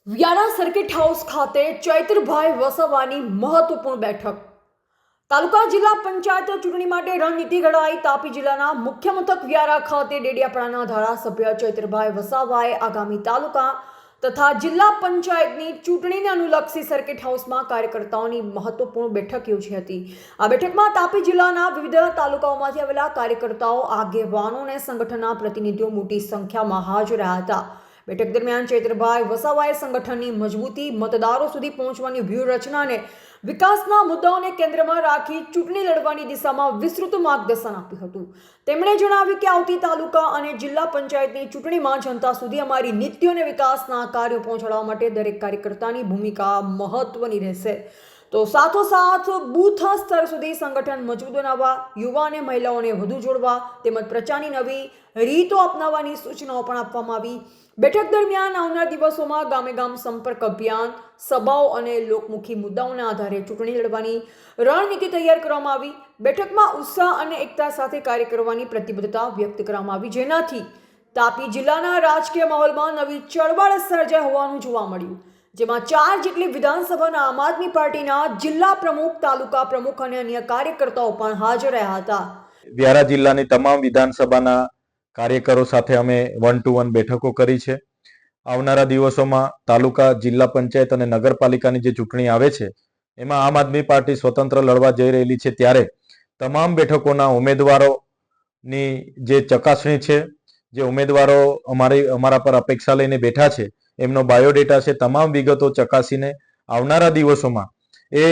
Vyara circuit house ખાતે ચૈત્રભાઈ વસાવાની મહત્વપૂર્ણ બેઠક. તાલુકા જિલ્લા પંચાયત ચૂંટણી માટે રણનીતિ ઘડાઈ. તાપી જિલ્લાના મુખ્ય મથક વ્યારા ખાતે ડેડિયાપાડાના ધારાસભ્ય ચૈત્રભાઈ વસાવાએ આગામી તાલુકા તથા જિલ્લા પંચાયતની ચૂંટણીને અનુલક્ષી સર્કિટ હાઉસમાં કાર્યકર્તાઓની મહત્વપૂર્ણ બેઠક યોજી હતી. આ બેઠકમાં તાપી જિલ્લાના વિવિધ તાલુકાઓમાંથી આવેલા કાર્યકર્તાઓ, આગેવાનો અને સંગઠનના પ્રતિનિધિઓ મોટી સંખ્યામાં હાજર રહ્યા હતા. બેઠક દરમિયાન ચૈત્રભાઈ વસાવાએ સંગઠનની મજબૂતી, મતદારો સુધી પહોંચવાની વ્યૂહરચના અને વિકાસના મુદ્દાઓને કેન્દ્રમાં રાખી ચૂંટણી લડવાની દિશામાં વિસ્તૃત માર્ગદર્શન આપ્યું હતું. તેમણે જણાવ્યું કે આવતી તાલુકા અને જિલ્લા પંચાયતની ચૂંટણીમાં જનતા સુધી અમારી નીતિઓ અને વિકાસના કાર્યો પહોંચાડવા માટે દરેક કાર્યકર્તાની ભૂમિકા મહત્વની રહેશે. તો સાથોસાથ બૂથ સ્તર સુધી સંગઠન મજબૂત બનાવવા, યુવા અને મહિલાઓને વધુ જોડવા તેમજ પ્રચારની નવી રીતો અપનાવવાની સૂચનાઓ પણ આપવામાં આવી. બેઠક દરમિયાન આવનાર દિવસોમાં ગામે ગામ સંપર્ક અભિયાન, સભાઓ અને લોકમુખી મુદ્દાઓના આધારે ચૂંટણી લડવાની રણનીતિ તૈયાર કરવામાં આવી. બેઠકમાં ઉત્સાહ અને એકતા સાથે કાર્ય કરવાની પ્રતિબદ્ધતા વ્યક્ત કરવામાં આવી, જેનાથી તાપી જિલ્લાના રાજકીય માહોલમાં નવી ચળવળ સર્જાઈ હોવાનું જોવા મળ્યું. જેમાં 4 જેટલી વિધાનસભાના આમ આદમી પાર્ટીના જિલ્લા પ્રમુખ, તાલુકા પ્રમુખ અને અન્ય કાર્યકર્તાઓ પણ હાજર રહ્યા હતા. વ્યારા જિલ્લાની તમામ વિધાનસભાના કાર્યકરો સાથે અમે 1-to-1 બેઠકો કરી છે. આવનારા દિવસોમાં તાલુકા, જિલ્લા પંચાયત અને નગરપાલિકાની જે ચૂંટણી આવે છે એમાં આમ આદમી પાર્ટી સ્વતંત્ર લડવા જઈ રહેલી છે, ત્યારે તમામ બેઠકોના ઉમેદવારોની જે ચકાસણી છે, જે ઉમેદવારો અમારા પર અપેક્ષા લઈને બેઠા છે, એમનો બાયોડેટા છે, તમામ વિગતો ચકાસીને આવનારા દિવસોમાં એ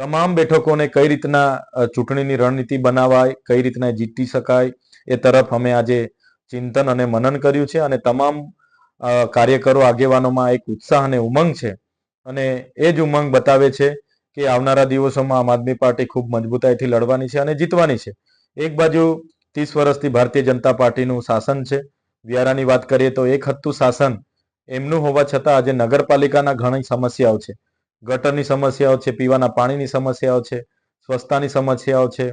તમામ બેઠકોને કઈ રીતના ચૂંટણીની રણનીતિ બનાવાય, કઈ રીતના જીતી શકાય એ તરફ અમે આજે ચિંતન અને મનન કર્યું છે. અને તમામ કાર્યકરો, આગેવાનોમાં એક ઉત્સાહ અને ઉમંગ છે, અને એ જ ઉમંગ બતાવે છે કે આવનારા દિવસોમાં આમ આદમી પાર્ટી ખૂબ મજબૂતાઈથી લડવાની છે અને જીતવાની છે. એક બાજુ 30 વર્ષથી ભારતીય જનતા પાર્ટીનું શાસન છે. વ્યારાની વાત કરીએ તો એક હત્તું શાસન એમનું હોવા છતાં આજે નગરપાલિકાના ઘણી સમસ્યાઓ છે. ગટરની સમસ્યાઓ છે, પીવાના પાણીની સમસ્યાઓ છે, સ્વચ્છતાની સમસ્યાઓ છે.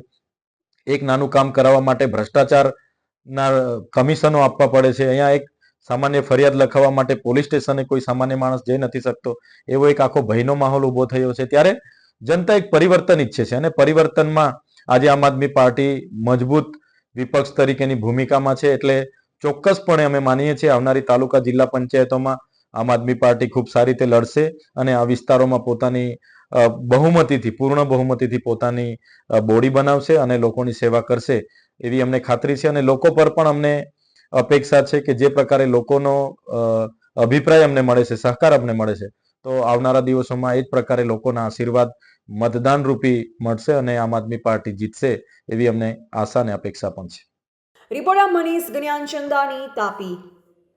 એક નાનું કામ કરાવવા માટે ભ્રષ્ટાચારના કમિશનો આપવા પડે છે. અહીંયા એક સામાન્ય ફરિયાદ લખાવવા માટે પોલીસ સ્ટેશને કોઈ સામાન્ય માણસ જઈ નથી શકતો. એવો એક આખો ભયનો માહોલ ઉભો થયો છે. ત્યારે જનતા એક પરિવર્તન ઈચ્છે છે, અને પરિવર્તનમાં આજે આમ આદમી પાર્ટી મજબૂત વિપક્ષ તરીકેની ભૂમિકામાં છે. એટલે ચોક્કસપણે અમે માનીએ છીએ આવનારી તાલુકા, જિલ્લા પંચાયતોમાં આમ આદમી પાર્ટી ખૂબ સારી રીતે લડશે અને આ વિસ્તારોમાં પોતાની બહુમતીથી, પૂર્ણ બહુમતીથી પોતાની બોડી બનાવશે અને લોકોની સેવા કરશે એવી અમને ખાતરી છે. અને લોકો પર પણ અમને અપેક્ષા છે કે જે પ્રકારે લોકોનો અભિપ્રાય અમને મળે છે, સહકાર અમને મળે છે, તો આવનારા દિવસોમાં એ જ પ્રકારે લોકોના આશીર્વાદ મતદાન રૂપી મળશે અને આમ આદમી પાર્ટી જીતશે એવી અમને આશા અને અપેક્ષા પણ છે. રિપોર્ટર મનીષ જ્ઞાનચંદાની, તાપી.